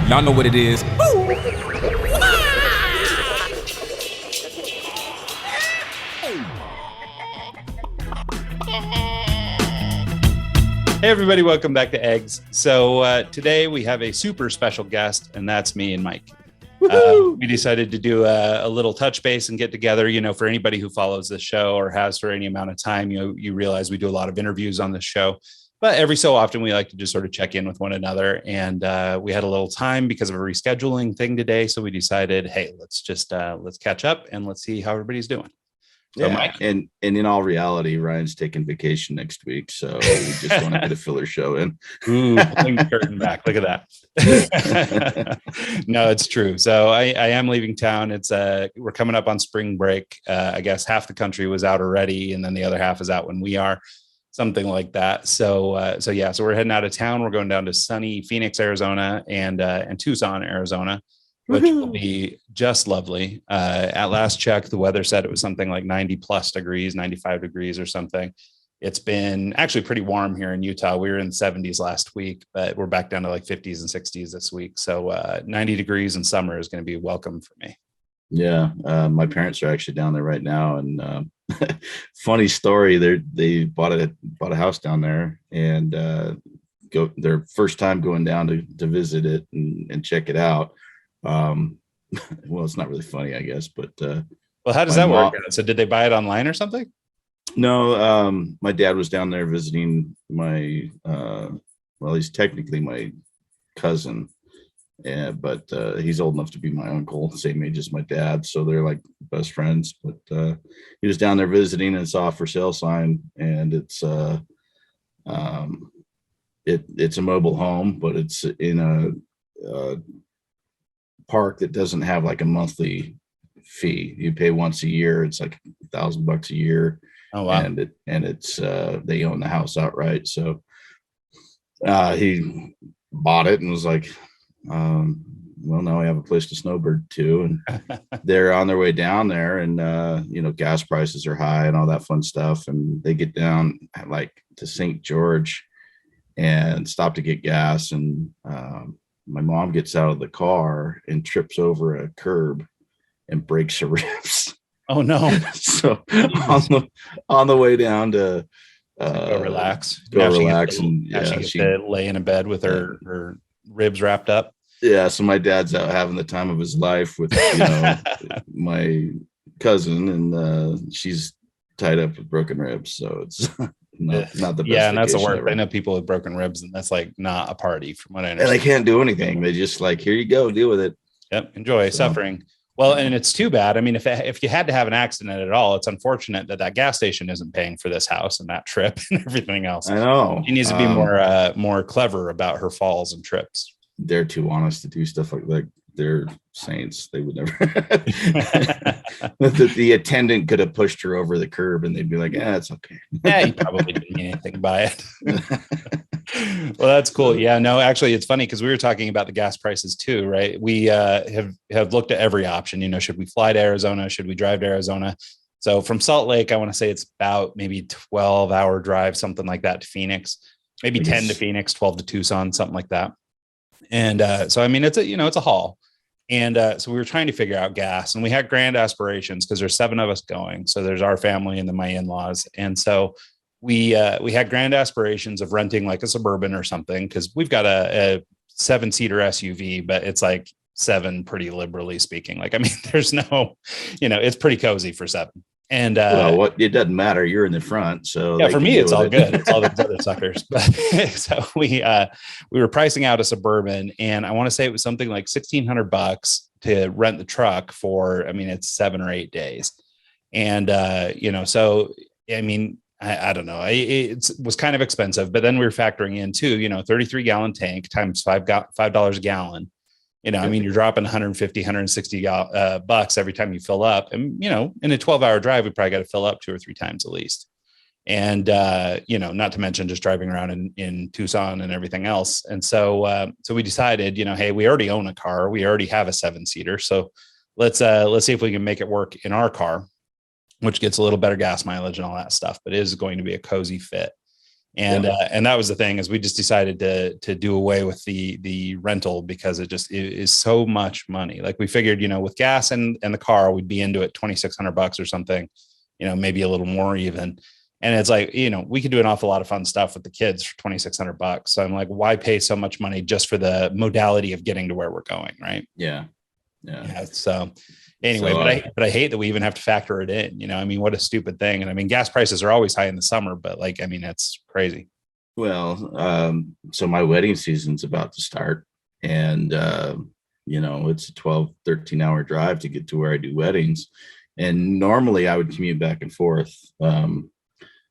Y'all know what it is. Hey everybody, welcome back to Eggs. So today we have a super special guest, and that's me and Mike. We decided to do a little touch base and get together. You know, for anybody who follows the show or has for any amount of time, you realize we do a lot of interviews on this show. But every so often we like to just sort of check in with one another. And we had a little time because of a rescheduling thing today. So we decided, hey, let's catch up and let's see how everybody's doing. So yeah, Mike, and in all reality, Ryan's taking vacation next week, so we just want to get a filler show in. Ooh, pulling the curtain back. Look at that. No, it's true. So I am leaving town. It's we're coming up on spring break. I guess half the country was out already, and then the other half is out when we are, something like that. So we're heading out of town. We're going down to sunny Phoenix, Arizona, and Tucson, Arizona, which will be just lovely. At last check, the weather said it was something like 90 plus degrees, 95 degrees or something. It's been actually pretty warm here in Utah. We were in the 70s last week, but we're back down to like 50s and 60s this week. So 90 degrees in summer is going to be welcome for me. Yeah. My parents are actually down there right now. And funny story, they bought a house down there, and their first time going down to visit it and check it out. Well, it's not really funny, I guess, but well, how does that work? So did they buy it online or something? No, my dad was down there visiting my he's technically my cousin, but he's old enough to be my uncle, same age as my dad, so they're like best friends. But he was down there visiting and saw a for sale sign, and it's it's a mobile home, but it's in a park that doesn't have like a monthly fee. You pay once a year. It's like $1,000 a year. Oh wow. And it's they own the house outright. So he bought it and was like, well, now we have a place to snowbird too. And they're on their way down there, and gas prices are high and all that fun stuff. And they get down like to St. George and stop to get gas, and my mom gets out of the car and trips over a curb and breaks her ribs. Oh no. So on the way down to go relax. She lay in a bed with her ribs wrapped up. Yeah. So my dad's out having the time of his life with, my cousin, and she's tied up with broken ribs. So it's not the best. Yeah, and that's the worst. Ever. I know people with broken ribs, and that's like not a party from what I understand. And they can't do anything. They just like, here you go, deal with it. Yep, enjoy suffering. Well, and it's too bad. I mean, if you had to have an accident at all, it's unfortunate that gas station isn't paying for this house and that trip and everything else. I know. She needs to be more clever about her falls and trips. They're too honest to do stuff like that. They're saints. They would never. the attendant could have pushed her over the curb, and they'd be like, "Yeah, it's okay." Yeah, you probably didn't mean anything by it. Well, that's cool. Yeah, no, actually, it's funny because we were talking about the gas prices too, right? We have looked at every option. Should we fly to Arizona? Should we drive to Arizona? So from Salt Lake, I want to say it's about maybe 12-hour drive, something like that, to Phoenix. Maybe 10 to Phoenix, 12 to Tucson, something like that. And so, I mean, it's a haul. And so we were trying to figure out gas, and we had grand aspirations because there's 7 of us going. So there's our family and then my in-laws. And so we had grand aspirations of renting like a Suburban or something, because we've got a 7-seater SUV, but it's like 7 pretty liberally speaking. Like, I mean, there's no, it's pretty cozy for 7. And it doesn't matter. You're in the front, so yeah, for me it's all good. It's all those other suckers. But so we were pricing out a Suburban, and I want to say it was something like $1,600 to rent the truck for. I mean, it's 7 or 8 days, and so I mean, I don't know. It was kind of expensive, but then we were factoring in too. 33-gallon tank times $5 a gallon. I mean, you're dropping 150, 160 bucks every time you fill up. And, in a 12-hour drive, we probably got to fill up 2 or 3 times at least. And, not to mention just driving around in Tucson and everything else. And so we decided, hey, we already own a car. We already have a 7-seater. So let's see if we can make it work in our car, which gets a little better gas mileage and all that stuff, but it is going to be a cozy fit. And that was the thing, is we just decided to do away with the rental, because it is so much money. Like we figured, with gas and the car, we'd be into it $2,600 or something, maybe a little more even. And it's like, we could do an awful lot of fun stuff with the kids for $2,600. So I'm like, why pay so much money just for the modality of getting to where we're going? Right. Yeah. So anyway, but I hate that we even have to factor it in. What a stupid thing. And gas prices are always high in the summer, but it's crazy. Well, so my wedding season's about to start, and it's a 12, 13-hour drive to get to where I do weddings. And normally I would commute back and forth.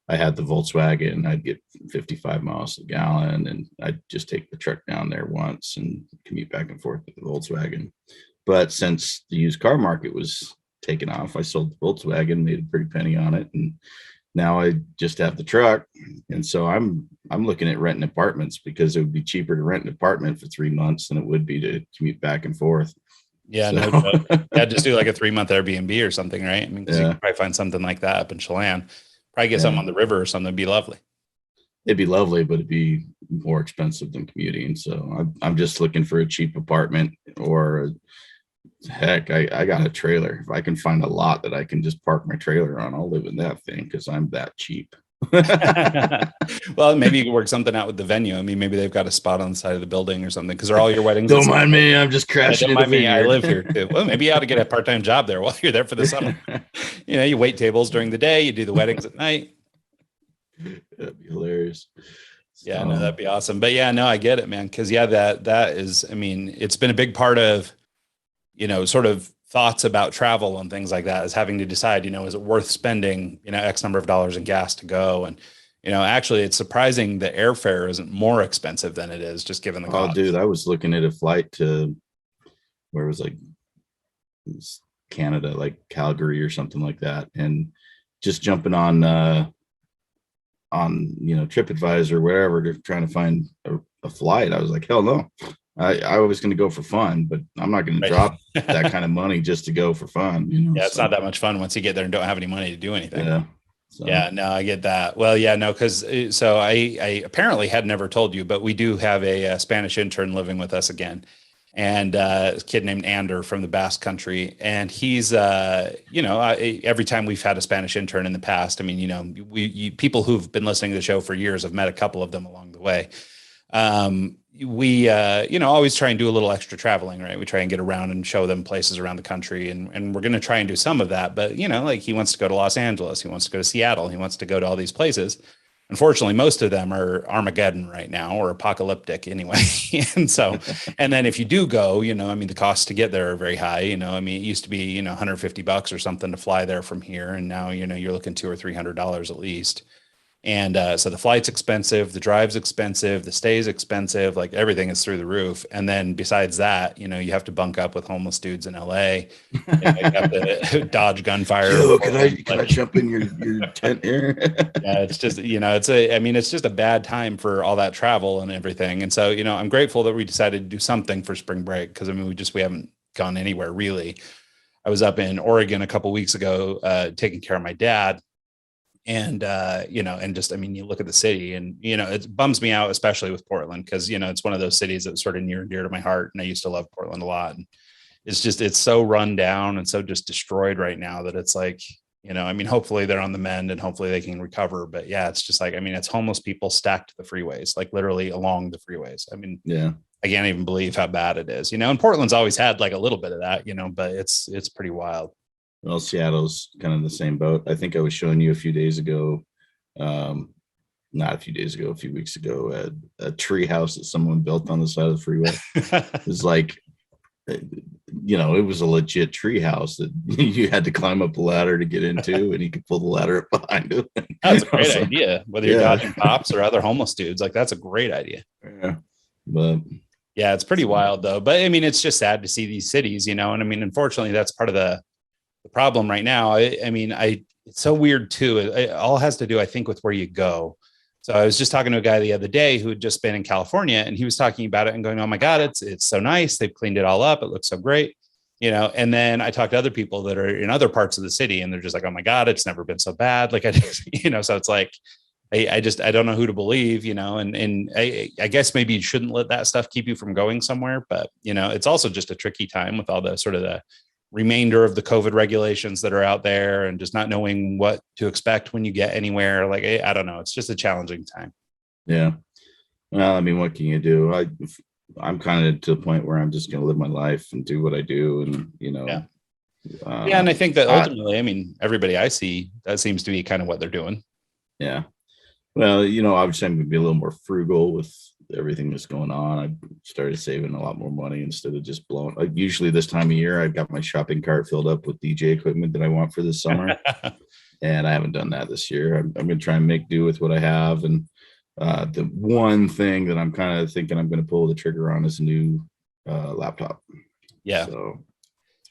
I had the Volkswagen, I'd get 55 miles a gallon, and I'd just take the truck down there once and commute back and forth with the Volkswagen. But since the used car market was taking off, I sold the Volkswagen, made a pretty penny on it, and now I just have the truck. And so I'm looking at renting apartments, because it would be cheaper to rent an apartment for 3 months than it would be to commute back and forth. Yeah, so. Just do like a 3-month Airbnb or something, right? Because you can probably find something like that up in Chelan. Probably get something on the river or something. It'd be lovely. It'd be lovely, but it'd be more expensive than commuting. So I'm just looking for a cheap apartment, or heck, I got a trailer. If I can find a lot that I can just park my trailer on, I'll live in that thing, because I'm that cheap. Well, maybe you can work something out with the venue. Maybe they've got a spot on the side of the building or something, because they're all your weddings. Don't mind me, I'm just crashing. Don't mind me, I live here too. Well, maybe you ought to get a part-time job there while you're there for the summer. You wait tables during the day, you do the weddings at night. That'd be hilarious. Yeah, no, that'd be awesome. But yeah, no, I get it, man. Because that is, it's been a big part of, sort of thoughts about travel and things like that, is having to decide, is it worth spending, X number of dollars in gas to go? And, actually it's surprising that airfare isn't more expensive than it is, just given the cost. Oh, dude, I was looking at a flight to where it was Canada, like Calgary or something like that. And just jumping on TripAdvisor or wherever, to trying to find a flight. I was like, hell no. I was going to go for fun, but I'm not going to drop that kind of money just to go for fun. Yeah, it's not that much fun once you get there and don't have any money to do anything. Yeah. So. Yeah, no, I get that. Well, yeah, no, because so I apparently had never told you, but we do have a Spanish intern living with us again, and a kid named Ander from the Basque Country, and he's every time we've had a Spanish intern in the past, people who've been listening to the show for years have met a couple of them along the way. We always try and do a little extra traveling, right? We try and get around and show them places around the country, and we're going to try and do some of that. But, like he wants to go to Los Angeles, he wants to go to Seattle, he wants to go to all these places. Unfortunately, most of them are Armageddon right now, or apocalyptic anyway. And then if you do go, the costs to get there are very high. It used to be, $150 or something to fly there from here. And now, you're looking $200 or $300 at least. And so the flight's expensive, the drive's expensive, the stay's expensive, like everything is through the roof. And then besides that, you have to bunk up with homeless dudes in LA. You have to dodge gunfire. Yo, can I jump in your tent here? Yeah, it's just, it's just a bad time for all that travel and everything. And so, I'm grateful that we decided to do something for spring break, because we haven't gone anywhere really. I was up in Oregon a couple of weeks ago, taking care of my dad. And, you look at the city and, it bums me out, especially with Portland, because, it's one of those cities that's sort of near and dear to my heart. And I used to love Portland a lot. And it's so run down and so just destroyed right now that it's like, hopefully they're on the mend and hopefully they can recover. But yeah, it's just like, it's homeless people stacked to the freeways, like literally along the freeways. Yeah, I can't even believe how bad it is, and Portland's always had like a little bit of that, but it's pretty wild. Well, Seattle's kind of the same boat. I think I was showing you a few weeks ago, a tree house that someone built on the side of the freeway. It was like, it was a legit tree house that you had to climb up a ladder to get into, and you could pull the ladder up behind it. That's a great idea. Whether you're dodging cops or other homeless dudes, like that's a great idea. Yeah, but yeah, it's pretty wild though. But it's just sad to see these cities, and unfortunately, that's part of the problem right now. It's so weird too. It all has to do, I think, with where you go. So I was just talking to a guy the other day who had just been in California, and he was talking about it and going, oh my God, it's so nice. They've cleaned it all up. It looks so great. And then I talked to other people that are in other parts of the city, and they're just like, oh my God, it's never been so bad. Like, so it's like, I don't know who to believe, and I guess maybe you shouldn't let that stuff keep you from going somewhere, but it's also just a tricky time with all the sort of the remainder of the COVID regulations that are out there and just not knowing what to expect when you get anywhere. Like, I don't know. It's just a challenging time. Yeah. Well, I mean, what can you do? I'm kind of to the point where I'm just going to live my life and do what I do. And, Yeah. Yeah. And I think that ultimately, I mean, everybody I see, that seems to be kind of what they're doing. Yeah. Well, obviously I'm going to be a little more frugal with everything that's going on. I started saving a lot more money instead of just blowing. Like usually this time of year, I've got my shopping cart filled up with DJ equipment that I want for this summer. And I haven't done that this year. I'm going to try and make do with what I have. And the one thing that I'm kind of thinking I'm going to pull the trigger on is a new laptop. Yeah. So,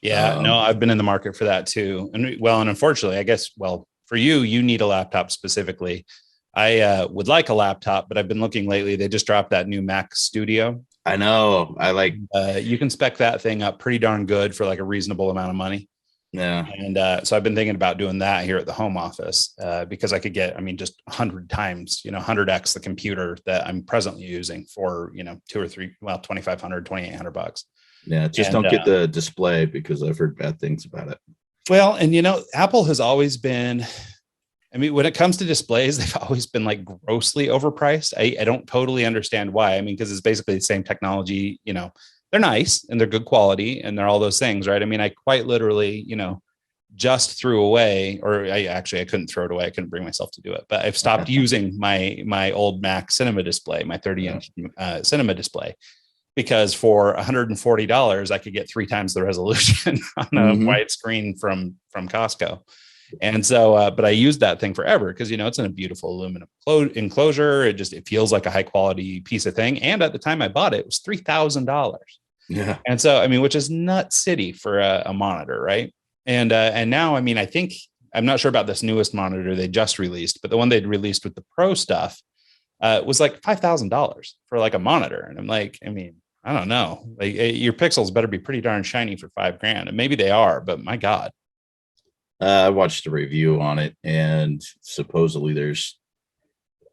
yeah, no, I've been in the market for that too. And unfortunately, I guess, for you need a laptop specifically. I would like a laptop, but I've been looking lately. They just dropped that new Mac Studio. I know. You can spec that thing up pretty darn good for like a reasonable amount of money. Yeah. And so I've been thinking about doing that here at the home office because I could get, just 100 times, 100x the computer that I'm presently using for, 2 or 3, $2,500, $2,800. Yeah. Just don't get the display because I've heard bad things about it. Well, and Apple has always been, when it comes to displays, they've always been like grossly overpriced. I don't totally understand why. Because it's basically the same technology, they're nice and they're good quality and they're all those things, right? I quite literally, just threw away, or I couldn't throw it away. I couldn't bring myself to do it, but I've stopped using my old Mac cinema display, my 30-inch cinema display, because for $140, I could get 3 times the resolution on a widescreen from Costco. And so, but I used that thing forever because, it's in a beautiful aluminum enclosure. It feels like a high quality piece of thing. And at the time I bought it, it was $3,000. Yeah. And so, which is nut city for a monitor. Right. And now, I think, I'm not sure about this newest monitor they just released, but the one they'd released with the pro stuff was like $5,000 for like a monitor. And I'm like, I don't know, like your pixels better be pretty darn shiny for $5,000. And maybe they are, but my God. I watched a review on it, and supposedly there's,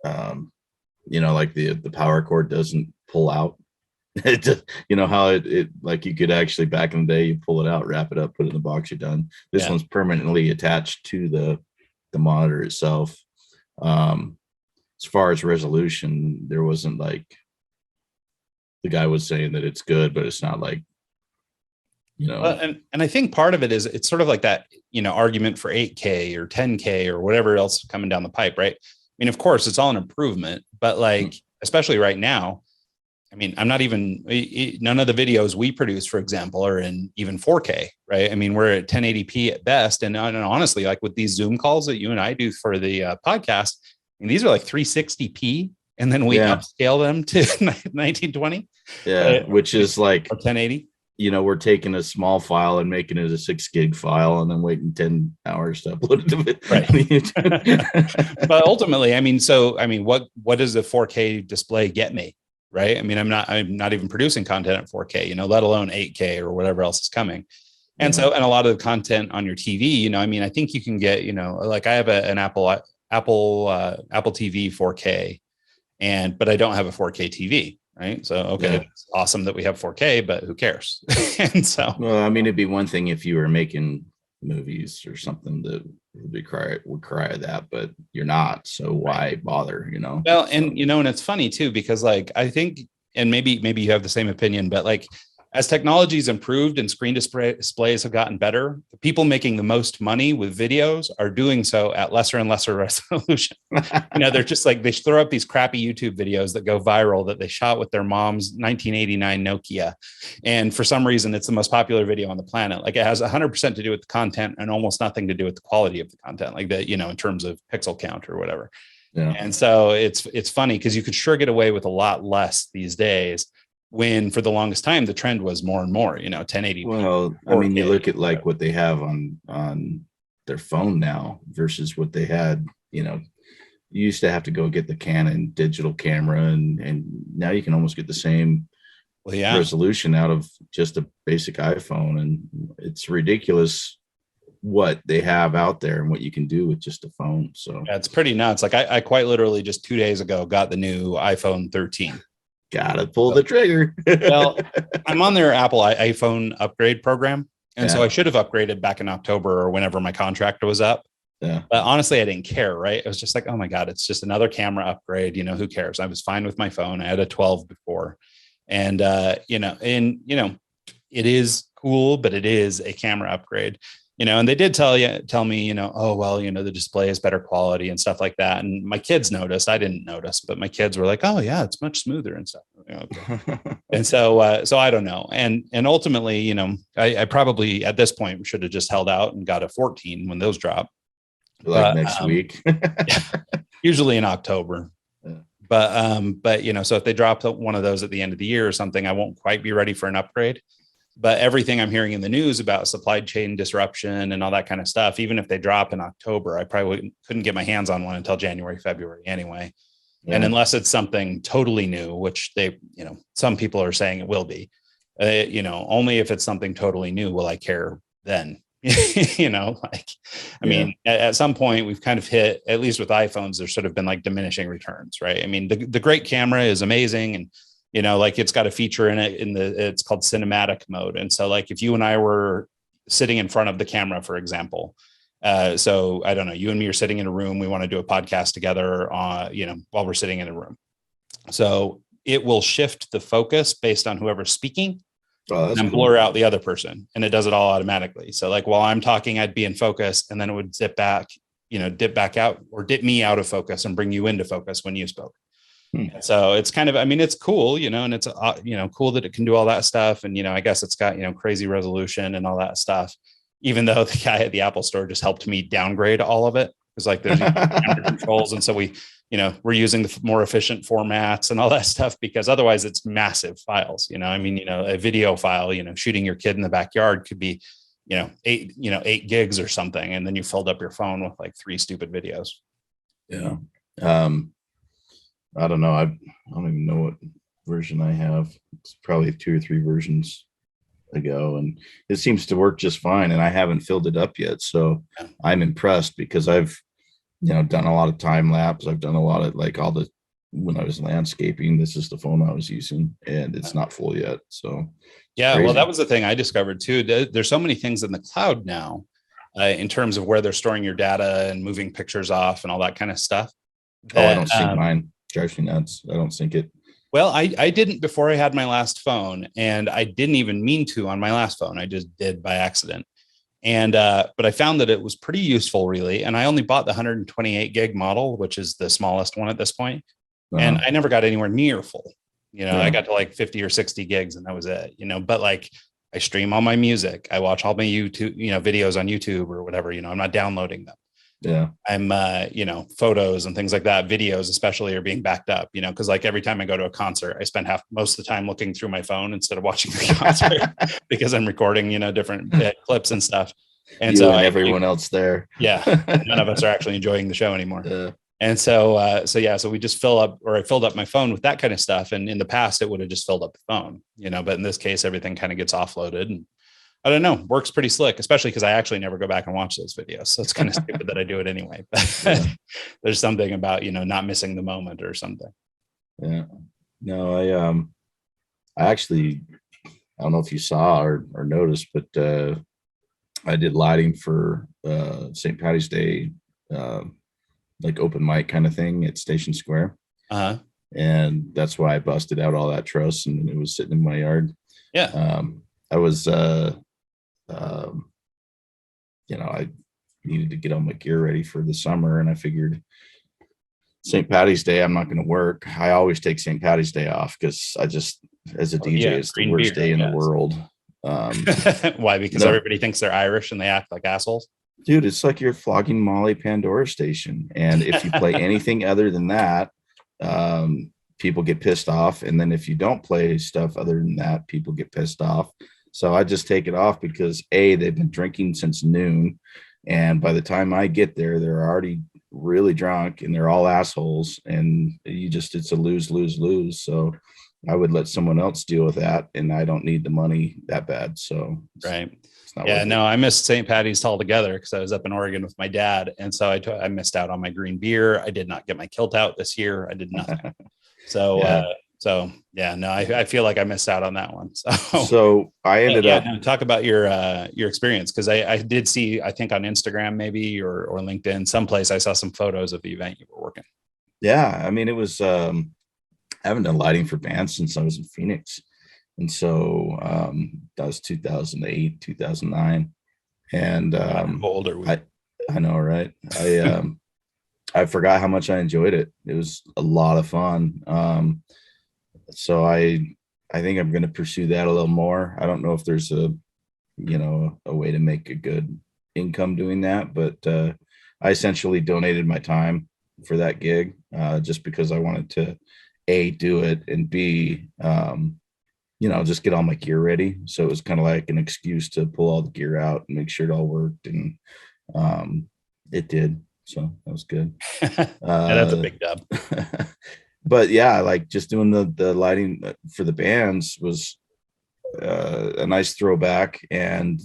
like the power cord doesn't pull out. It just, how it like you could actually back in the day, you pull it out, wrap it up, put it in the box, you're done. This one's permanently attached to the monitor itself. As far as resolution, there wasn't like, the guy was saying that it's good, but it's not like, and I think part of it is it's sort of like that, argument for 8K or 10K or whatever else coming down the pipe, right? Of course, it's all an improvement, but like, especially right now, I'm not even, none of the videos we produce, for example, are in even 4K, right? We're at 1080p at best. And honestly, like with these Zoom calls that you and I do for the podcast, these are like 360p. And then we upscale them to 1920. Yeah, which is like 1080. We're taking a small file and making it a 6 gig file and then waiting 10 hours to upload it to it. Right. But ultimately, what does a 4K display get me? Right. I'm not even producing content at 4K, let alone 8K or whatever else is coming. And so, and a lot of the content on your TV, I think you can get, like I have an Apple TV 4K, but I don't have a 4K TV. Right. So, It's awesome that we have 4K, but who cares? And so, well, it'd be one thing if you were making movies or something that would cry that, but you're not. So why bother, Well, and, and it's funny too, because like, I think, and maybe you have the same opinion, but like, as technology's improved and screen displays have gotten better, the people making the most money with videos are doing so at lesser and lesser resolution. They're just like, they throw up these crappy YouTube videos that go viral that they shot with their mom's 1989 Nokia. And for some reason, it's the most popular video on the planet. Like it has 100% to do with the content and almost nothing to do with the quality of the content, like that, in terms of pixel count or whatever. Yeah. And so it's funny because you could sure get away with a lot less these days, when for the longest time the trend was more and more 1080. Well, you look at like what they have on their phone now versus what they had. You used to have to go get the Canon digital camera, and now you can almost get the same resolution out of just a basic iPhone, and it's ridiculous what they have out there and what you can do with just a phone. So yeah, it's pretty nuts. Like I quite literally just 2 days ago got the new iPhone 13. Gotta pull the trigger. Well, I'm on their Apple iPhone upgrade program. And so I should have upgraded back in October or whenever my contract was up. Yeah. But honestly, I didn't care, right? It was just like, oh my God, it's just another camera upgrade. Who cares? I was fine with my phone. I had a 12 before. And it is cool, but it is a camera upgrade. And they did tell me, oh, well, the display is better quality and stuff like that. And my kids noticed. I didn't notice, but my kids were like, oh yeah, it's much smoother and stuff. Okay. And so I don't know. And ultimately, I probably at this point should have just held out and got a 14 when those drop. Like next week. Usually in October. Yeah. But so if they drop one of those at the end of the year or something, I won't quite be ready for an upgrade. But everything I'm hearing in the news about supply chain disruption and all that kind of stuff, even if they drop in October, I probably couldn't get my hands on one until January, February anyway. Yeah. And unless it's something totally new, which some people are saying it will be, only if it's something totally new will I care then. I mean, at some point we've kind of hit, at least with iPhones, there's sort of been like diminishing returns, right? I mean, the great camera is amazing. And it's got a feature in it it's called cinematic mode. And so like if you and I were sitting in front of the camera, for example, so I don't know, you and me are sitting in a room, we want to do a podcast together, while we're sitting in a room. So it will shift the focus based on whoever's speaking and blur out the other person. And it does it all automatically. So like while I'm talking, I'd be in focus and then it would dip back out or dip me out of focus and bring you into focus when you spoke. So it's kind of, it's cool, and it's, cool that it can do all that stuff. And, I guess it's got, crazy resolution and all that stuff, even though the guy at the Apple store just helped me downgrade all of it. Because like there's camera controls. And so we're using the more efficient formats and all that stuff, because otherwise it's massive files, a video file, shooting your kid in the backyard could be, 8 gigs or something. And then you filled up your phone with like 3 stupid videos. Yeah. I don't know. I don't even know what version I have. It's probably 2 or 3 versions ago, and it seems to work just fine. And I haven't filled it up yet, so I'm impressed because I've, done a lot of time lapse. I've done a lot of when I was landscaping. This is the phone I was using, and it's not full yet. So yeah, crazy. Well, that was the thing I discovered too. There's so many things in the cloud now, in terms of where they're storing your data and moving pictures off and all that kind of stuff. I don't sync mine. Drives me nuts. I don't sync it. Well, I didn't before I had my last phone, and I didn't even mean to on my last phone. I just did by accident. And but I found that it was pretty useful, really. And I only bought the 128 gig model, which is the smallest one at this point. And I never got anywhere near full. I got to like 50 or 60 gigs and that was it, but like I stream all my music. I watch all my YouTube, videos on YouTube or whatever, I'm not downloading them. Yeah. I'm, photos and things like that, videos especially are being backed up, because like every time I go to a concert, I spend most of the time looking through my phone instead of watching the concert because I'm recording, different clips and stuff. And everyone else there. Yeah. None of us are actually enjoying the show anymore. Yeah. And so we just I filled up my phone with that kind of stuff. And in the past, it would have just filled up the phone, but in this case, everything kind of gets offloaded and I don't know, works pretty slick, especially because I actually never go back and watch those videos. So it's kind of stupid that I do it anyway. But there's something about, not missing the moment or something. Yeah. No, I actually, I don't know if you saw or noticed, but I did lighting for St. Patty's Day, like open mic kind of thing at Station Square. Uh-huh. And that's why I busted out all that truss and it was sitting in my yard. Yeah. I was, I needed to get all my gear ready for the summer, and I figured St. Patty's Day, I'm not going to work. I always take St. Patty's Day off because I just, as a DJ, it's the worst day in the world. Why? Because everybody thinks they're Irish and they act like assholes. Dude, it's like you're flogging Molly Pandora Station, and if you play anything other than that, people get pissed off, and then if you don't play stuff other than that, people get pissed off. So I just take it off because they've been drinking since noon. And by the time I get there, they're already really drunk and they're all assholes. And it's a lose, lose, lose. So I would let someone else deal with that. And I don't need the money that bad. So right. not Yeah, worth no, it. I missed St. Patty's altogether because I was up in Oregon with my dad, and so I missed out on my green beer. I did not get my kilt out this year. I did nothing. So, Yeah. so yeah, no, I feel like I missed out on that one. So, So I ended yeah, up, no, talk about your experience because I did see, I think on Instagram maybe or LinkedIn, someplace I saw some photos of the event you were working. yeah, I mean, it was, I haven't done lighting for bands since I was in Phoenix. And so that was 2008, 2009. And God, how old are we? I know, right? I forgot how much I enjoyed it. It was a lot of fun. So I think I'm going to pursue that a little more. I don't know if there's a way to make a good income doing that, but I essentially donated my time for that gig just because I wanted to A, do it, and B, just get all my gear ready. So it was kind of like an excuse to pull all the gear out and make sure it all worked. And it did. So that was good. Yeah, that's a big dub. But yeah, like just doing the lighting for the bands was a nice throwback. And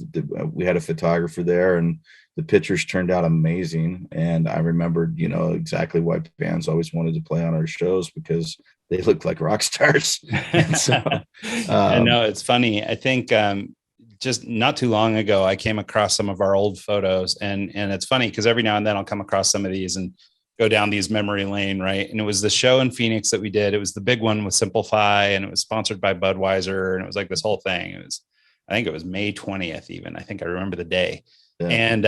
we had a photographer there, and the pictures turned out amazing. And I remembered, exactly why bands always wanted to play on our shows, because they looked like rock stars. And so, And no, it's funny. I think just not too long ago, I came across some of our old photos, and it's funny because every now and then I'll come across some of these and go down these memory lane, right? And it was the show in Phoenix that we did. It was the big one with Simplify, and it was sponsored by Budweiser, and it was like this whole thing. I think it was May 20th, even. I think I remember the day. yeah. And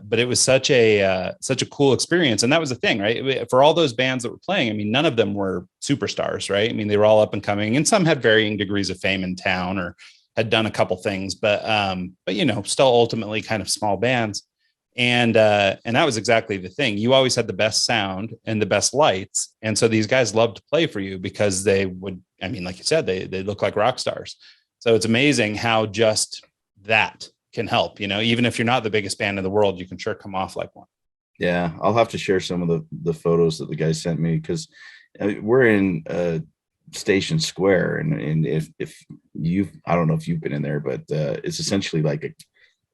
but it was such a cool experience. And that was the thing, right? For all those bands that were playing, I mean, none of them were superstars, right? I mean, they were all up and coming, and some had varying degrees of fame in town or had done a couple things, but still ultimately kind of small bands. And that was exactly the thing. You always had the best sound and the best lights, and so these guys loved to play for you because they would, I mean, like you said, they look like rock stars. So it's amazing how just that can help. Even if you're not the biggest band in the world, you can sure come off like one. Yeah, I'll have to share some of the photos that the guy sent me, because we're in Station Square, and if you've, I don't know if you've been in there, but it's essentially like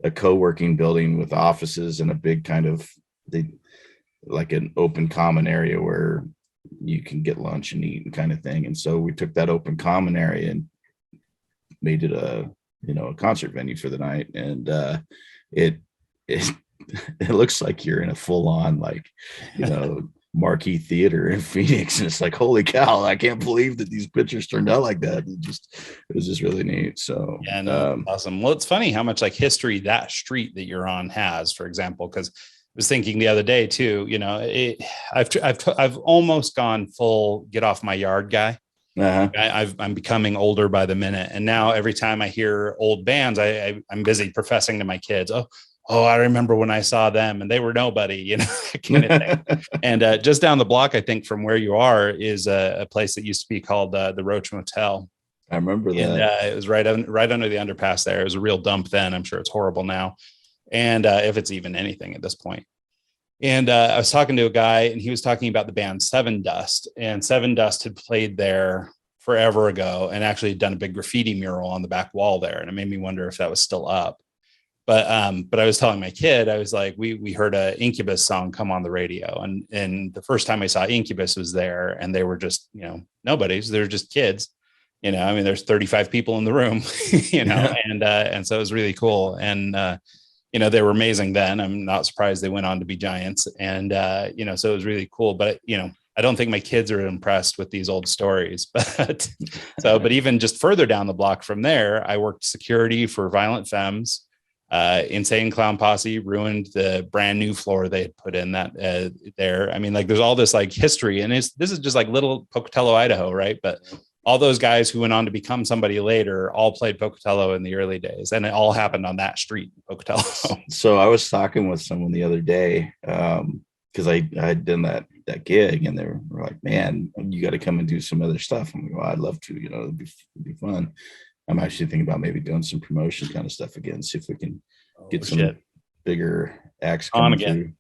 a co-working building with offices and a big kind of like an open common area where you can get lunch and eat and kind of thing. And so we took that open common area and made it a concert venue for the night. And it it looks like you're in a full-on marquee theater in Phoenix, and it's like, holy cow, I can't believe that these pictures turned out like that. It was just really neat. So yeah, no, awesome. Well, it's funny how much like history that street that you're on has, for example, because I was thinking the other day too, I've almost gone full get off my yard guy. I'm becoming older by the minute, and now every time I hear old bands, I'm busy professing to my kids, oh, I remember when I saw them and they were nobody, kind of thing. And just down the block, I think, from where you are is a place that used to be called the Roach Motel. I remember that. And it was right under the underpass there. It was a real dump then. I'm sure it's horrible now. And if it's even anything at this point. And I was talking to a guy, and he was talking about the band Seven Dust. And Seven Dust had played there forever ago and actually done a big graffiti mural on the back wall there. And it made me wonder if that was still up. But I was telling my kid, I was like, we heard a Incubus song come on the radio, and the first time I saw Incubus was there, and they were just nobodies. They're just kids, I mean, there's 35 people in the room, and so it was really cool, and they were amazing then. I'm not surprised they went on to be giants, and so it was really cool. But I don't think my kids are impressed with these old stories, but even just further down the block from there, I worked security for Violent Femmes. Insane Clown Posse ruined the brand new floor they had put in that there. I mean, like, there's all this like history, and this is just like little Pocatello, Idaho, right? But all those guys who went on to become somebody later all played Pocatello in the early days, and it all happened on that street, Pocatello. So I was talking with someone the other day because I had done that gig, and they were like, "Man, you got to come and do some other stuff." I'm like, "Well, I'd love to. It'd be fun." I'm actually thinking about maybe doing some promotion kind of stuff again, see if we can get some bigger acts coming through.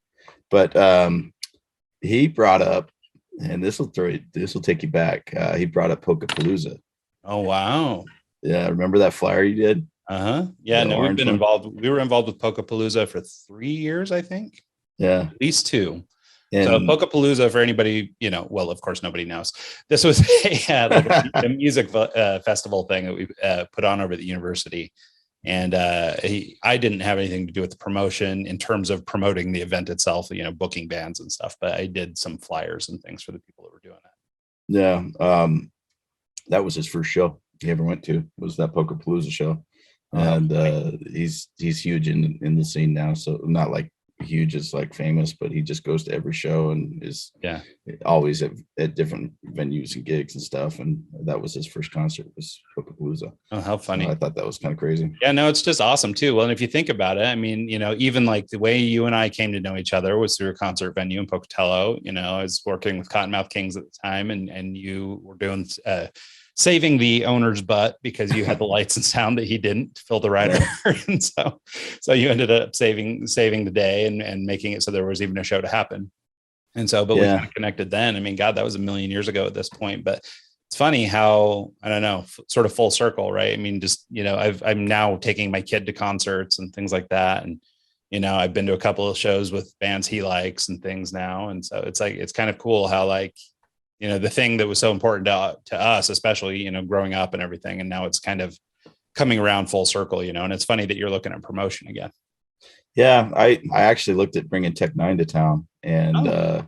But he brought up, and this will take you back. He brought up Pokapalooza. Oh, wow. Yeah, remember that flyer you did? Yeah, The no, we've orange been one. involved. We were involved with Pokapalooza for 3 years, I think, Yeah. at least two. So And Pokapalooza, for anybody, well, of course, nobody knows. This was like a music festival thing that we put on over at the university. And I didn't have anything to do with the promotion in terms of promoting the event itself, booking bands and stuff, but I did some flyers and things for the people that were doing that. yeah, that was his first show he ever went to, was that Pokapalooza show. Oh, And he's huge in the scene now. So not like huge as like famous, but he just goes to every show and is yeah. always at different venues and gigs and stuff. And that was his first concert, was Pokapalooza. Oh, how funny. So I thought that was kind of crazy. Yeah, no, it's just awesome too. Well, and if you think about it, I mean, even like the way you and I came to know each other was through a concert venue in Pocatello. I was working with Cottonmouth Kings at the time, and you were doing saving the owner's butt because you had the lights and sound that he didn't to fill the rider. And so you ended up saving the day and making it so there was even a show to happen. And so, but we kind of connected then. I mean, God, that was a million years ago at this point, but it's funny how, I don't know, sort of full circle, right? I mean, just, I'm now taking my kid to concerts and things like that. And, I've been to a couple of shows with bands he likes and things now. And so it's like, it's kind of cool how like, the thing that was so important to us, especially, growing up and everything. And now it's kind of coming around full circle, and it's funny that you're looking at promotion again. Yeah. I actually looked at bringing Tech Nine to town, and,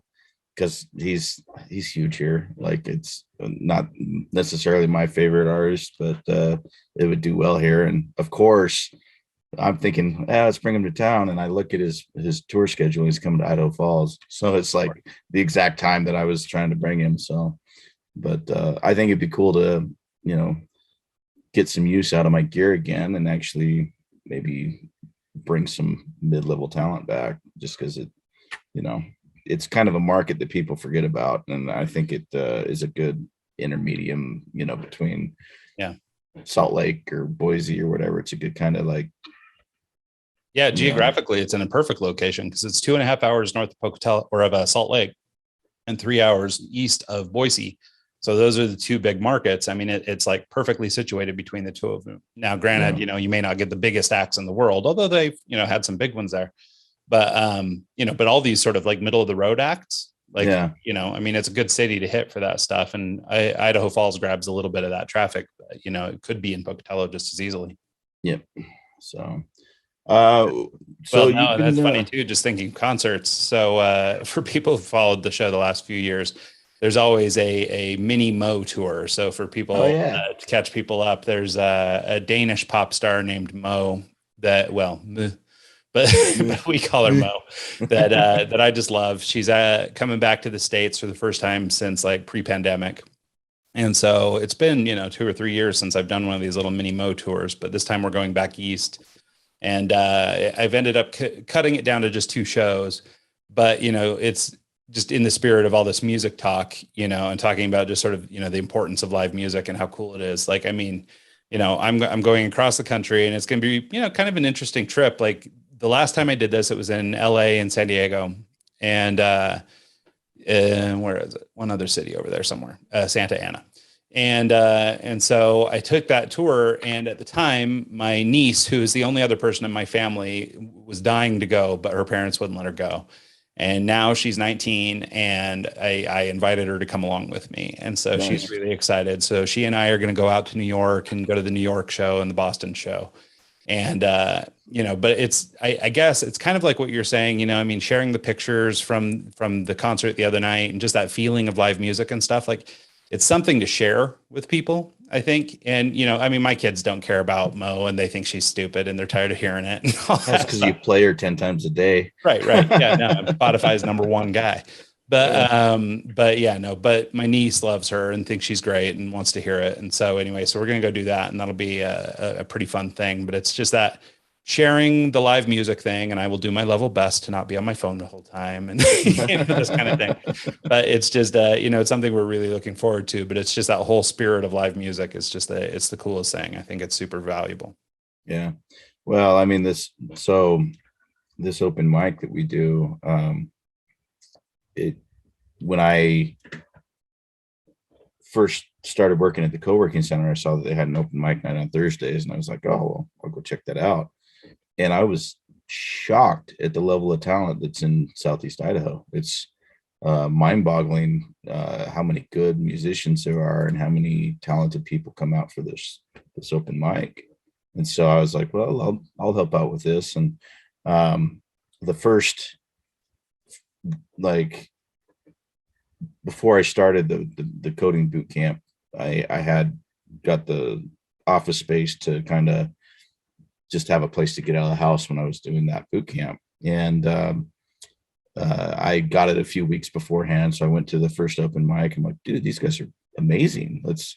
because he's huge here. Like, it's not necessarily my favorite artist, but it would do well here. And of course, I'm thinking, let's bring him to town. And I look at his tour schedule. He's coming to Idaho Falls, so it's like the exact time that I was trying to bring him. So, but I think it'd be cool to get some use out of my gear again, and actually maybe bring some mid-level talent back, just because it's kind of a market that people forget about. And I think it is a good intermedium, between Salt Lake or Boise or whatever. It's a good kind of like, geographically, it's in a perfect location because it's 2.5 hours north of Pocatello or of Salt Lake and 3 hours east of Boise. So those are the two big markets. I mean, it's like perfectly situated between the two of them. Now, granted, you may not get the biggest acts in the world, although they've, had some big ones there. But, but all these sort of like middle of the road acts, like, I mean, it's a good city to hit for that stuff. And Idaho Falls grabs a little bit of that traffic, it could be in Pocatello just as easily. Yep. So, that's funny too, just thinking concerts. So for people who followed the show the last few years, there's always a mini Mo tour. So for people to catch people up, there's a Danish pop star named Mo that, but we call her Mo, that I just love. She's coming back to the States for the first time since like pre-pandemic. And so it's been, 2 or 3 years since I've done one of these little mini Mo tours, but this time we're going back east. And I've ended up cutting it down to just 2 shows. But, it's just in the spirit of all this music talk, and talking about just sort of, the importance of live music and how cool it is. Like, I mean, I'm going across the country, and it's going to be, kind of an interesting trip. Like the last time I did this, it was in LA and San Diego. And where is it? One other city over there somewhere, Santa Ana. And so I took that tour, and at the time, my niece, who is the only other person in my family, was dying to go, but her parents wouldn't let her go. And now she's 19, and I invited her to come along with me. And so she's really excited. So she and I are going to go out to New York and go to the New York show and the Boston show. And, but I guess it's kind of like what you're saying, I mean, sharing the pictures from the concert the other night and just that feeling of live music and stuff, like it's something to share with people, I think. And, I mean, my kids don't care about Mo, and they think she's stupid and they're tired of hearing it. That's because you play her 10 times a day. Right. Yeah. No, Spotify's #1 guy. But my niece loves her and thinks she's great and wants to hear it. And so anyway, so we're going to go do that, and that'll be a pretty fun thing. But it's just that sharing the live music thing, and I will do my level best to not be on my phone the whole time and this kind of thing. But it's just, it's something we're really looking forward to. But it's just that whole spirit of live music is just it's the coolest thing. I think it's super valuable. Yeah. Well, I mean, this open mic that we do, when I first started working at the co-working center, I saw that they had an open mic night on Thursdays, and I was like, oh, well, I'll check that out. And I was shocked at the level of talent that's in Southeast Idaho. It's mind-boggling how many good musicians there are and how many talented people come out for this open mic. And so I was like, well, I'll help out with this. And the first, like, before I started the coding boot camp, I had got the office space to kind of just have a place to get out of the house when I was doing that boot camp. And I got it a few weeks beforehand. So I went to the first open mic. I'm like, dude, these guys are amazing. Let's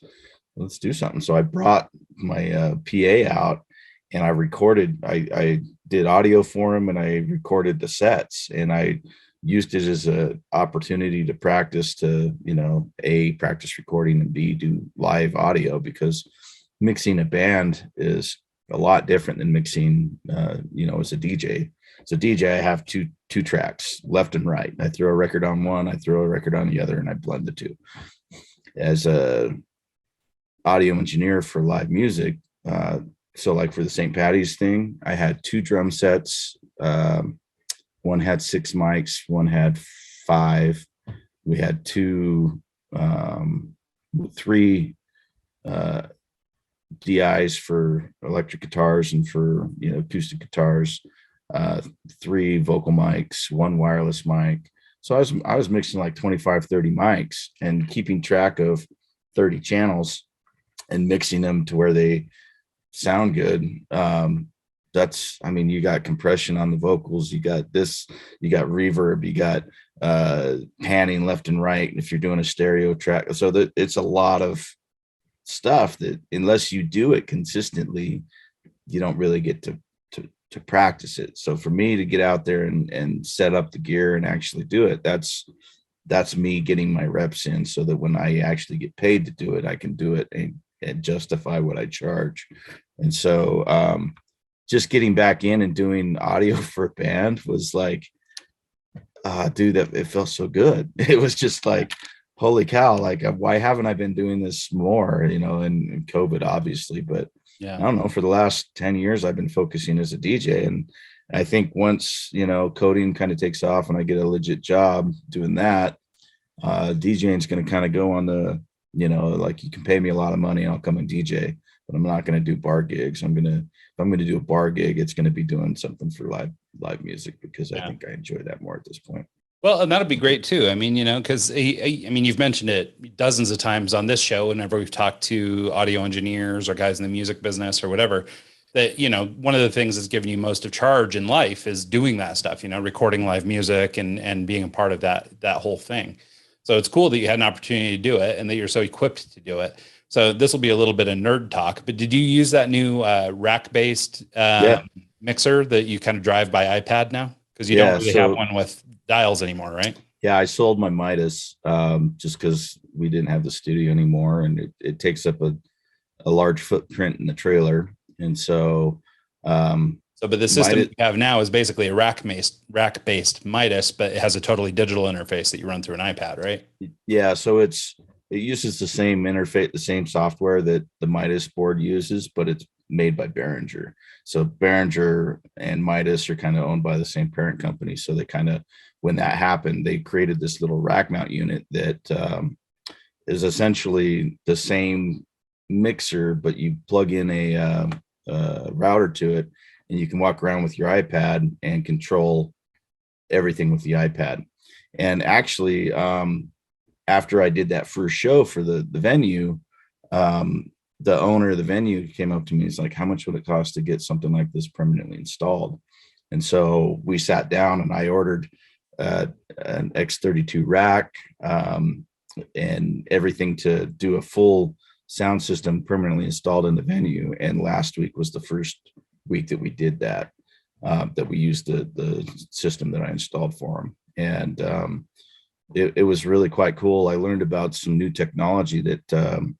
do something. So I brought my PA out and I recorded, I did audio for him and I recorded the sets, and I used it as an opportunity to practice, to, A, practice recording, and B, do live audio, because mixing a band is a lot different than mixing, as a DJ. So DJ, I have two tracks, left and right. I throw a record on one, I throw a record on the other, and I blend the two. As a audio engineer for live music, so like for the St. Patty's thing, I had 2 drum sets. One had 6 mics, one had 5. We had 3 DIs for electric guitars and for acoustic guitars, 3 vocal mics, 1 wireless mic. So I was mixing like 25-30 mics and keeping track of 30 channels and mixing them to where they sound good. You got compression on the vocals, you got this, you got reverb, you got panning left and right if you're doing a stereo track. So that it's a lot of stuff that, unless you do it consistently, you don't really get to practice it. So for me to get out there and set up the gear and actually do it, that's me getting my reps in, so that when I actually get paid to do it, I can do it and justify what I charge. And so just getting back in and doing audio for a band was like, dude, that it felt so good. It was just like, holy cow, like, why haven't I been doing this more, and COVID obviously, but yeah, I don't know, for the last 10 years, I've been focusing as a DJ. And I think once, coding kind of takes off and I get a legit job doing that, DJing is going to kind of go on the, like, you can pay me a lot of money and I'll come and DJ, but I'm not going to do bar gigs. If I'm going to do a bar gig, it's going to be doing something for live music, because I think I enjoy that more at this point. Well, and that'd be great too. I mean, because you've mentioned it dozens of times on this show, whenever we've talked to audio engineers or guys in the music business or whatever, that, one of the things that's given you most of charge in life is doing that stuff, recording live music and being a part of that whole thing. So it's cool that you had an opportunity to do it and that you're so equipped to do it. So this will be a little bit of nerd talk, but did you use that new rack-based mixer that you kind of drive by iPad now? Because you don't really have one with dials anymore, right? Yeah, I sold my Midas just because we didn't have the studio anymore, and it takes up a large footprint in the trailer. And so but the system you have now is basically a rack-based Midas, but it has a totally digital interface that you run through an iPad, right? Yeah, so it uses the same interface, the same software that the Midas board uses, but it's made by Behringer. So Behringer and Midas are kind of owned by the same parent company. So they kind of, when that happened, they created this little rack mount unit that is essentially the same mixer, but you plug in a router to it, and you can walk around with your iPad and control everything with the iPad. And actually, after I did that first show for the venue, the owner of the venue came up to me. He's like, how much would it cost to get something like this permanently installed? And so we sat down and I ordered an X32 rack and everything to do a full sound system permanently installed in the venue. And last week was the first week that we did that, that we used the system that I installed for him. And it was really quite cool. I learned about some new technology that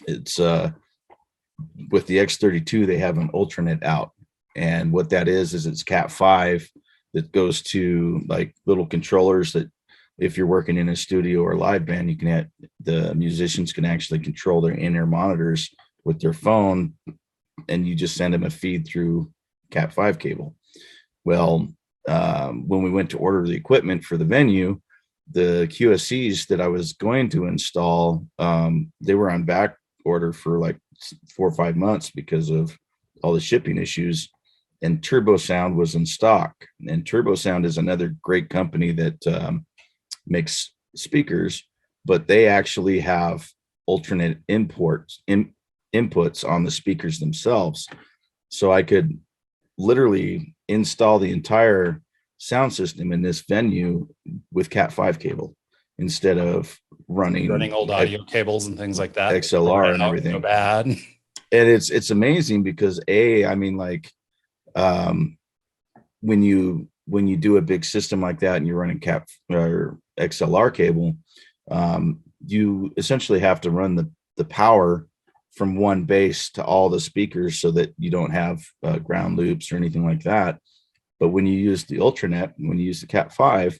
it's with the X32, they have an Ultranet out. And what that is it's Cat 5 that goes to like little controllers that if you're working in a studio or a live band, you can the musicians can actually control their in-ear monitors with their phone and you just send them a feed through Cat5 cable. Well, when we went to order the equipment for the venue, the QSCs that I was going to install, they were on back order for like 4 or 5 months because of all the shipping issues. And Turbo Sound was in stock. And Turbo Sound is another great company that makes speakers, but they actually have alternate inputs on the speakers themselves. So I could literally install the entire sound system in this venue with Cat5 cable instead of running old audio cables and things like that. XLR and everything. So bad. And it's amazing because I mean, like, when you do a big system like that and you're running Cat or XLR cable, you essentially have to run the power from one base to all the speakers so that you don't have ground loops or anything like that. But when you use the Ultranet, when you use the Cat5,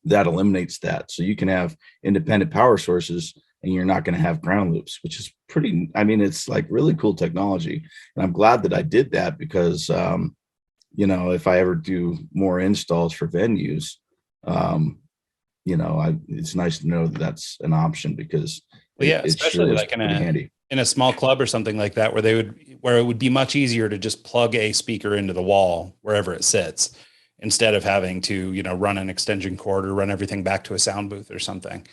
that eliminates that. So you can have independent power sources and you're not going to have ground loops, which is pretty, I mean, it's like really cool technology. And I'm glad that I did that because, you know, if I ever do more installs for venues, you know, it's nice to know that that's an option because especially sure like in a small club or something like that, where it would be much easier to just plug a speaker into the wall wherever it sits, instead of having to, you know, run an extension cord or run everything back to a sound booth or something.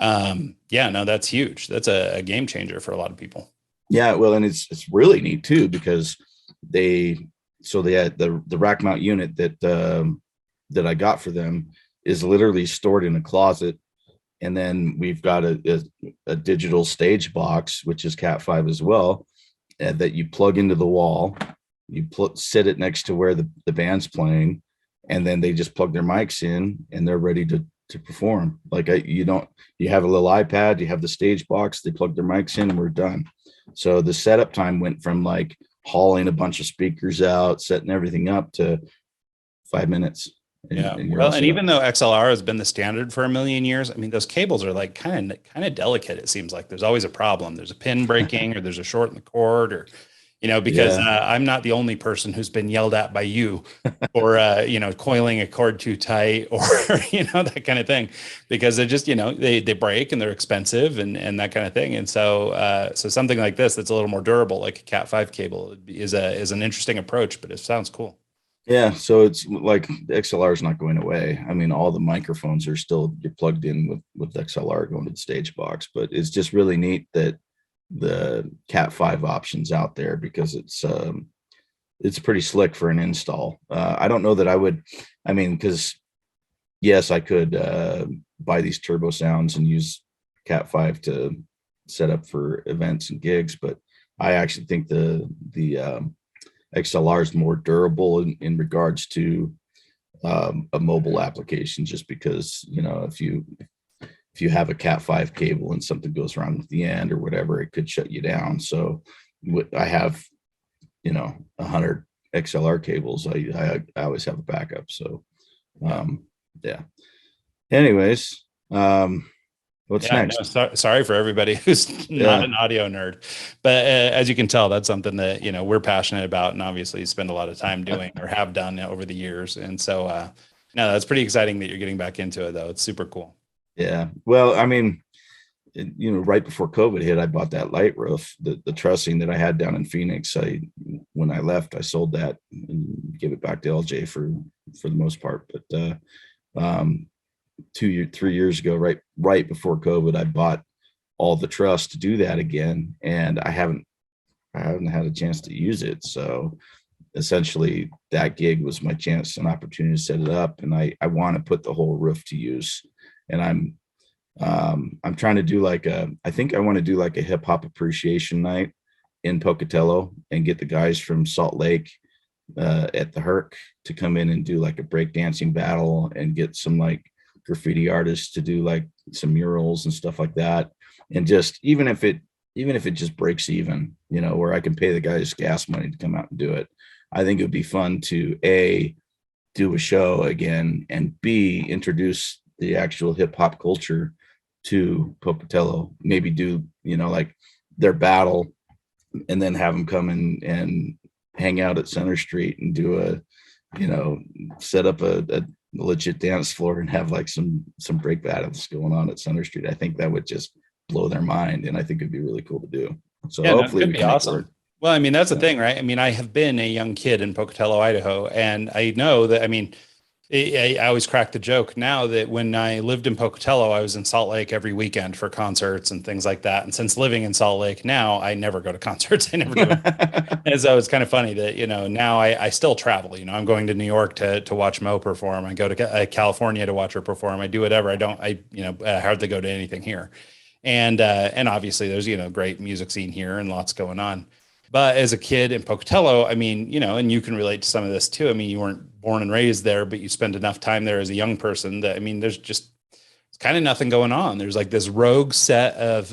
Yeah, no, that's huge. That's a game changer for a lot of people. Yeah. Well, and it's really neat too, because they had the rack mount unit that I got for them is literally stored in a closet. And then we've got a digital stage box, which is Cat5 as well, that you plug into the wall. You sit it next to where the band's playing, and then they just plug their mics in and they're ready to perform. Like you have a little iPad, you have the stage box, they plug their mics in and we're done. So the setup time went from like hauling a bunch of speakers out, setting everything up, to 5 minutes. And even though XLR has been the standard for a million years, I mean, those cables are like kind of delicate. It seems like there's always a problem. There's a pin breaking, or there's a short in the cord, or, you know, because I'm not the only person who's been yelled at by you for, you know, coiling a cord too tight, or, you know, that kind of thing, because they're just, you know, they break and they're expensive and that kind of thing. And so, so something like this, that's a little more durable, like a Cat5 cable, is an interesting approach, but it sounds cool. Yeah, so it's like the XLR is not going away. I mean, all the microphones are still, you're plugged in with XLR going to the stage box, but it's just really neat that the Cat5 options out there, because it's pretty slick for an install. I don't know that I would, I mean, because yes, I could buy these turbo sounds and use Cat5 to set up for events and gigs, but I actually think the XLR is more durable in regards to a mobile application, just because, you know, if you have a Cat5 cable and something goes wrong with the end or whatever, it could shut you down. So I have, you know, 100 XLR cables. I always have a backup. So yeah. Anyways, what's next? No, sorry for everybody who's not an audio nerd, but as you can tell, that's something that, you know, we're passionate about, and obviously spend a lot of time doing or have done over the years. And so, no, that's pretty exciting that you're getting back into it, though. It's super cool. Yeah. Well, I mean, you know, right before COVID hit, I bought that light roof, the trussing that I had down in Phoenix. When I left, I sold that and gave it back to LJ for the most part. But 3 years ago, right before COVID, I bought all the truss to do that again, and I haven't had a chance to use it. So essentially, that gig was my chance and opportunity to set it up, and I want to put the whole roof to use. And I'm trying to do I think I want to do like a hip hop appreciation night in Pocatello and get the guys from Salt Lake at the Herc to come in and do like a breakdancing battle, and get some like graffiti artists to do like some murals and stuff like that. And just even if it just breaks even, you know, where I can pay the guys gas money to come out and do it, I think it would be fun to A, do a show again, and B, introduce the actual hip hop culture to Pocatello. Maybe do, you know, like their battle and then have them come in and hang out at Center Street and do set up a legit dance floor and have like some break battles going on at Center Street. I think that would just blow their mind, and I think it'd be really cool to do. So Yeah, no, it hopefully could we be can make it awesome. work. Well, I mean, that's the thing, right? I mean, I have been a young kid in Pocatello, Idaho, and I know that, I mean, I always crack the joke now that when I lived in Pocatello, I was in Salt Lake every weekend for concerts and things like that. And since living in Salt Lake now, I never go to concerts. I never do. And so it's kind of funny that, now I still travel. I'm going to New York to watch Mo perform. I go to California to watch her perform. I do whatever. I hardly go to anything here. And obviously there's, great music scene here and lots going on. But as a kid in Pocatello, I mean, and you can relate to some of this too. I mean, you weren't born and raised there, but you spent enough time there as a young person that, I mean, there's just kind of nothing going on. There's like this rogue set of,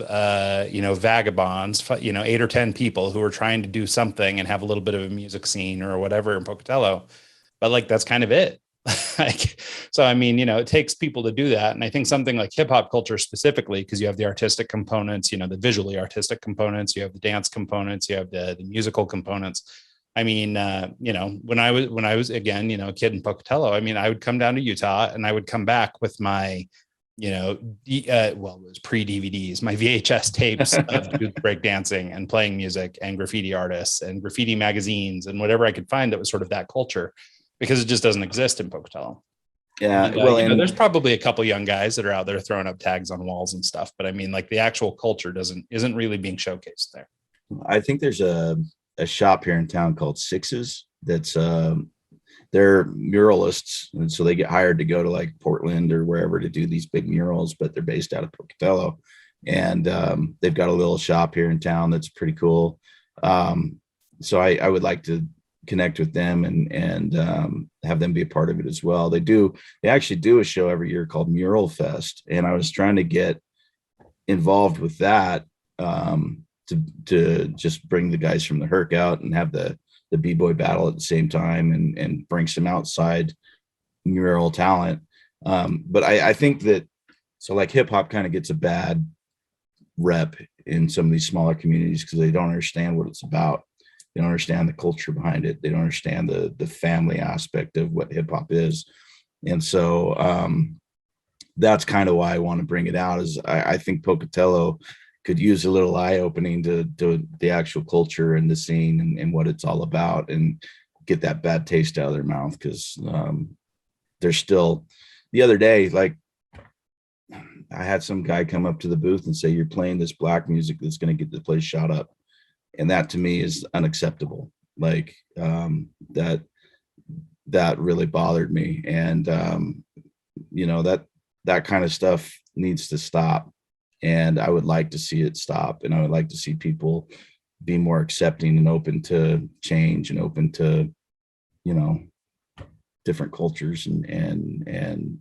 vagabonds, 8 or 10 people who are trying to do something and have a little bit of a music scene or whatever in Pocatello. But like, that's kind of it. Like, so, I mean, it takes people to do that. And I think something like hip hop culture specifically, because you have the artistic components, the visually artistic components, you have the dance components, you have the musical components. I mean, when I was again, a kid in Pocatello, I mean, I would come down to Utah and I would come back with my, it was pre-DVDs, my VHS tapes of youth breakdancing and playing music and graffiti artists and graffiti magazines and whatever I could find that was sort of that culture, because it just doesn't exist in Pocatello. Yeah. And, there's probably a couple young guys that are out there throwing up tags on walls and stuff, but I mean, like the actual culture isn't really being showcased there. I think there's a shop here in town called Sixes that's they're muralists, and so they get hired to go to like Portland or wherever to do these big murals, but they're based out of Pocatello, and they've got a little shop here in town that's pretty cool. So I would like to connect with them and have them be a part of it as well. They actually do a show every year called Mural Fest, and I was trying to get involved with that to just bring the guys from the Herc out and have the b-boy battle at the same time and bring some outside mural talent. But I think that, so like hip hop kind of gets a bad rep in some of these smaller communities because they don't understand what it's about. They don't understand the culture behind it. They don't understand the family aspect of what hip hop is. And so that's kind of why I want to bring it out, is I think Pocatello could use a little eye opening to the actual culture and the scene and what it's all about, and get that bad taste out of their mouth. Cause there's still, the other day, like I had some guy come up to the booth and say, "You're playing this black music that's going to get the place shot up." And that to me is unacceptable. Like that really bothered me. And that kind of stuff needs to stop. And I would like to see it stop. And I would like to see people be more accepting and open to change and open to, different cultures. And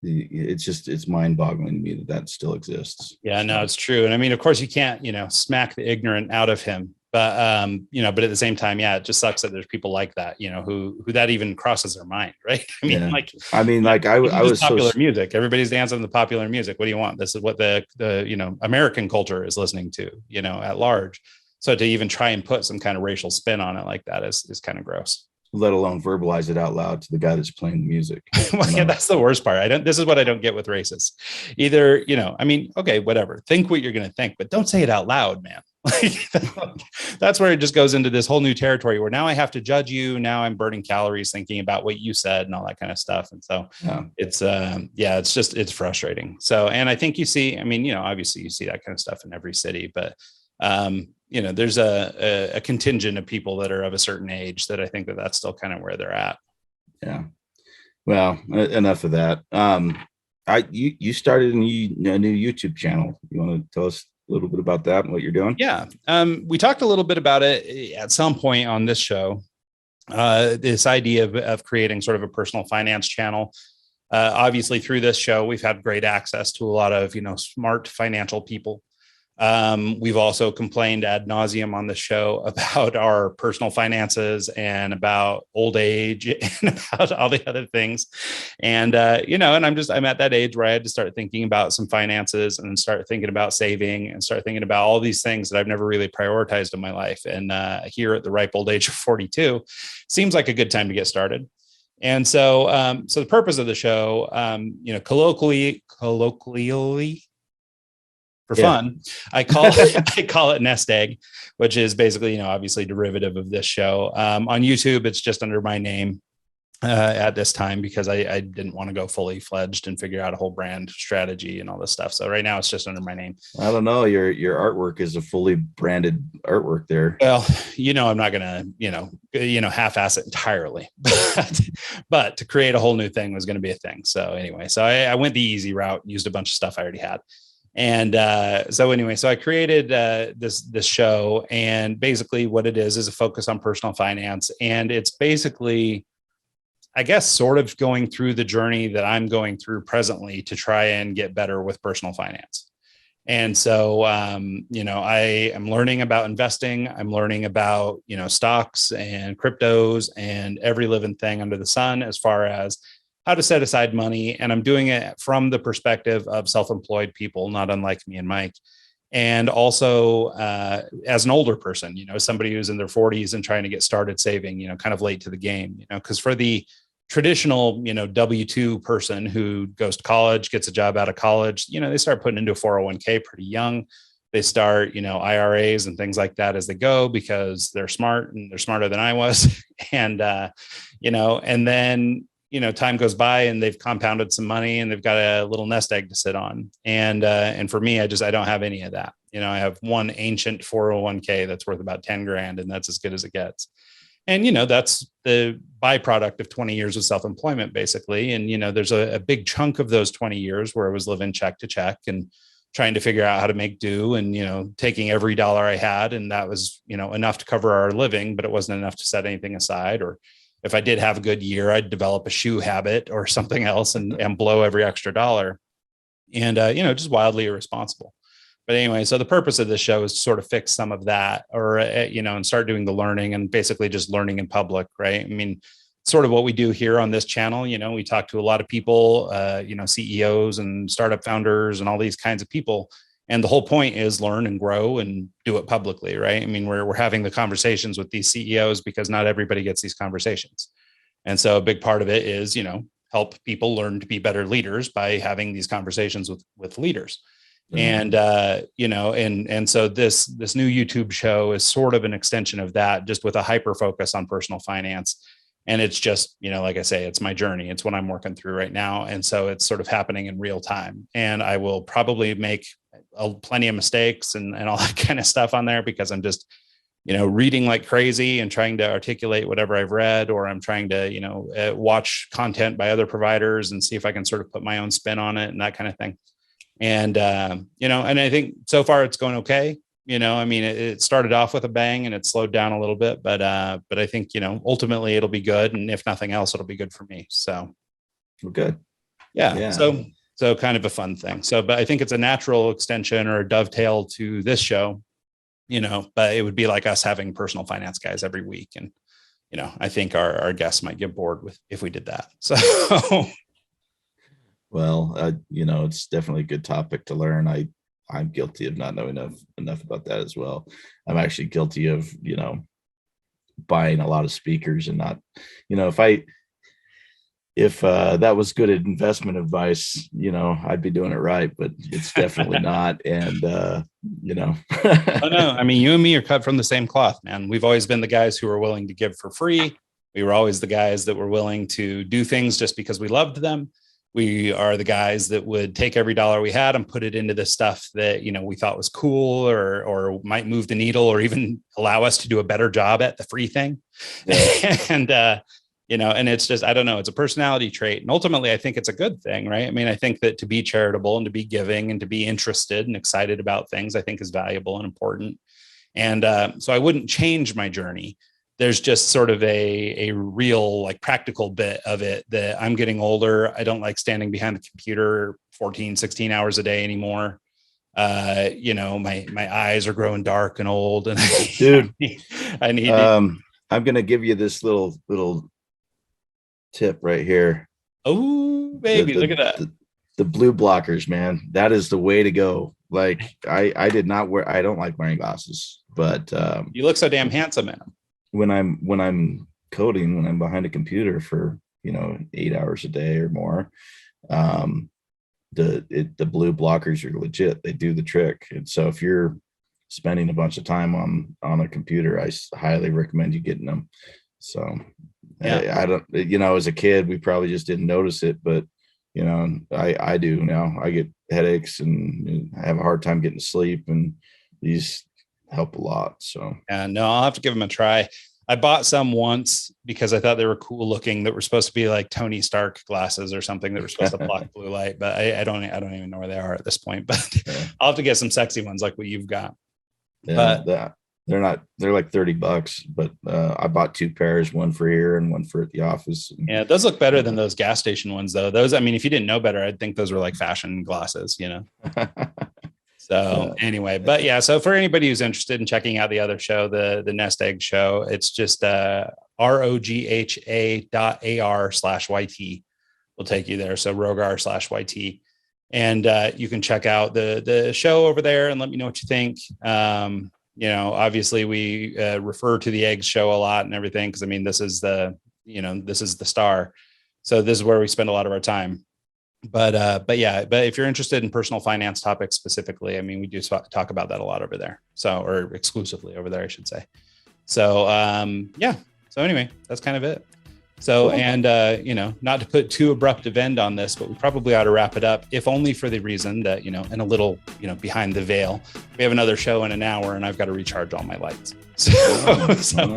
it's mind boggling to me that still exists. Yeah, no, it's true. And I mean, of course you can't, smack the ignorant out of him, but but at the same time, yeah, it just sucks that there's people like that, who that even crosses their mind. Right. I was popular music. Everybody's dancing to the popular music. What do you want? This is what the American culture is listening to, at large. So to even try and put some kind of racial spin on it like that is kind of gross. Let alone verbalize it out loud to the guy that's playing the music. Well, yeah, that's the worst part. This is what I don't get with racists. Either, okay, whatever. Think what you're going to think, but don't say it out loud, man. That's where it just goes into this whole new territory where now I have to judge you. Now I'm burning calories thinking about what you said and all that kind of stuff. And so it's frustrating. So, and I think you see, obviously you see that kind of stuff in every city, but there's a contingent of people that are of a certain age that I think that's still kind of where they're at. Yeah. Well, enough of that. You started a new YouTube channel. You want to tell us a little bit about that and what you're doing? Yeah. We talked a little bit about it at some point on this show. This idea of creating sort of a personal finance channel. Obviously through this show, we've had great access to a lot of, smart financial people. We've also complained ad nauseum on the show about our personal finances and about old age and about all the other things. And, and I'm at that age where I had to start thinking about some finances and start thinking about saving and start thinking about all these things that I've never really prioritized in my life. And here at the ripe old age of 42, seems like a good time to get started. And so, so the purpose of the show, colloquially, for fun, I call it Nest Egg, which is basically, obviously derivative of this show. On YouTube, it's just under my name at this time because I didn't want to go fully fledged and figure out a whole brand strategy and all this stuff. So right now it's just under my name. I don't know. Your artwork is a fully branded artwork there. Well, I'm not gonna, half-ass it entirely, but to create a whole new thing was going to be a thing. So anyway, so I went the easy route, used a bunch of stuff I already had. And so I created this show, and basically what it is a focus on personal finance. And it's basically, I guess, sort of going through the journey that I'm going through presently to try and get better with personal finance. And so, I am learning about investing. I'm learning about, stocks and cryptos and every living thing under the sun as far as how to set aside money. And I'm doing it from the perspective of self-employed people, not unlike me and Mike. And also as an older person, somebody who's in their 40s and trying to get started saving, kind of late to the game, because for the traditional, W-2 person who goes to college, gets a job out of college, they start putting into a 401k pretty young. They start, IRAs and things like that as they go because they're smart and they're smarter than I was. And, and then, time goes by and they've compounded some money and they've got a little nest egg to sit on. And for me, I don't have any of that. I have one ancient 401k that's worth about 10 grand, and that's as good as it gets. And, that's the byproduct of 20 years of self-employment, basically. And, there's a big chunk of those 20 years where I was living check to check and trying to figure out how to make do and, taking every dollar I had. And that was, enough to cover our living, but it wasn't enough to set anything aside. Or if I did have a good year, I'd develop a shoe habit or something else and blow every extra dollar and, just wildly irresponsible. But anyway, so the purpose of this show is to sort of fix some of that or, and start doing the learning and basically just learning in public, right? I mean, sort of what we do here on this channel, we talk to a lot of people, CEOs and startup founders and all these kinds of people. And the whole point is learn and grow and do it publicly, right? I mean, we're having the conversations with these CEOs because not everybody gets these conversations. And so a big part of it is, help people learn to be better leaders by having these conversations with leaders. Mm-hmm. And so this new YouTube show is sort of an extension of that, just with a hyper focus on personal finance. And it's just, like I say, it's my journey. It's what I'm working through right now. And so it's sort of happening in real time. And I will probably make plenty of mistakes and all that kind of stuff on there because I'm just, reading like crazy and trying to articulate whatever I've read, or I'm trying to, watch content by other providers and see if I can sort of put my own spin on it and that kind of thing. And, and I think so far it's going okay. It started off with a bang and it slowed down a little bit, but I think, ultimately it'll be good. And if nothing else, it'll be good for me. So. Well, good. Yeah. So kind of a fun thing. So, but I think it's a natural extension or a dovetail to this show, but it would be like us having personal finance guys every week. And, I think our guests might get bored with if we did that. So. Well, it's definitely a good topic to learn. I'm guilty of not knowing enough about that as well. I'm actually guilty of, buying a lot of speakers and not, if that was good investment advice, I'd be doing it right, but it's definitely not. And, Oh, no, I mean, you and me are cut from the same cloth, man. We've always been the guys who are willing to give for free. We were always the guys that were willing to do things just because we loved them. We are the guys that would take every dollar we had and put it into the stuff that, we thought was cool or might move the needle or even allow us to do a better job at the free thing. Yeah. And, and it's just, I don't know, it's a personality trait. And ultimately, I think it's a good thing, right? I mean, I think that to be charitable and to be giving and to be interested and excited about things, I think is valuable and important. And so I wouldn't change my journey. There's just sort of a real like practical bit of it that I'm getting older. I don't like standing behind the computer 14, 16 hours a day anymore. My eyes are growing dark and old, and Dude, I need I'm gonna give you this little tip right here. Oh, baby, look at that. The blue blockers, man. That is the way to go. Like I don't like wearing glasses, but you look so damn handsome in them. When I'm coding, when I'm behind a computer for 8 hours a day or more, the blue blockers are legit. They do the trick. And so if you're spending a bunch of time on a computer, I highly recommend you getting them. So yeah. I don't, as a kid, we probably just didn't notice it, but I do now. I get headaches and I have a hard time getting to sleep, and these help a lot. So no, I'll have to give them a try. I bought some once because I thought they were cool looking, that were supposed to be like Tony Stark glasses or something that were supposed to block blue light, but I don't even know where they are at this point, but yeah. I'll have to get some sexy ones like what you've got. Yeah, but they're like $30, but I bought 2 pairs, one for here and one for at the office. Yeah, those look better than those gas station ones though. Those, I mean, if you didn't know better, I'd think those were like fashion glasses, So anyway, but yeah, so for anybody who's interested in checking out the other show, the Nest Egg show, it's just rogha.ar/YT will take you there. So Roghaar/YT. And you can check out the show over there and let me know what you think. Obviously we refer to the Eggs show a lot and everything, because I mean, this is the star. So this is where we spend a lot of our time. But if you're interested in personal finance topics specifically, I mean, we do talk about that a lot over there. So, or exclusively over there, I should say. So, So anyway, that's kind of it. So, and, not to put too abrupt of end on this, but we probably ought to wrap it up, if only for the reason that, and a little, behind the veil, we have another show in an hour and I've got to recharge all my lights. So,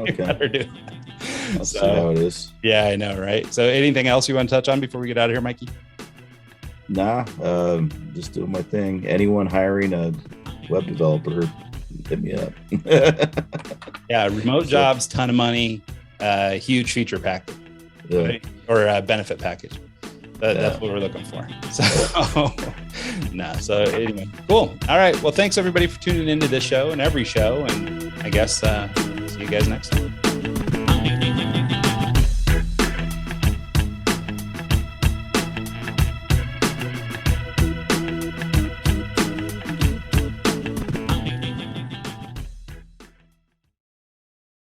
we better do that. I'll see how it is. Yeah, I know. Right. So anything else you want to touch on before we get out of here, Mikey? Nah, just doing my thing. Anyone hiring a web developer, hit me up. Yeah, remote jobs, ton of money, huge feature package, right? Or a benefit package. That's what we're looking for. So, So anyway, cool. All right. Well, thanks everybody for tuning into this show and every show, and I guess see you guys next time.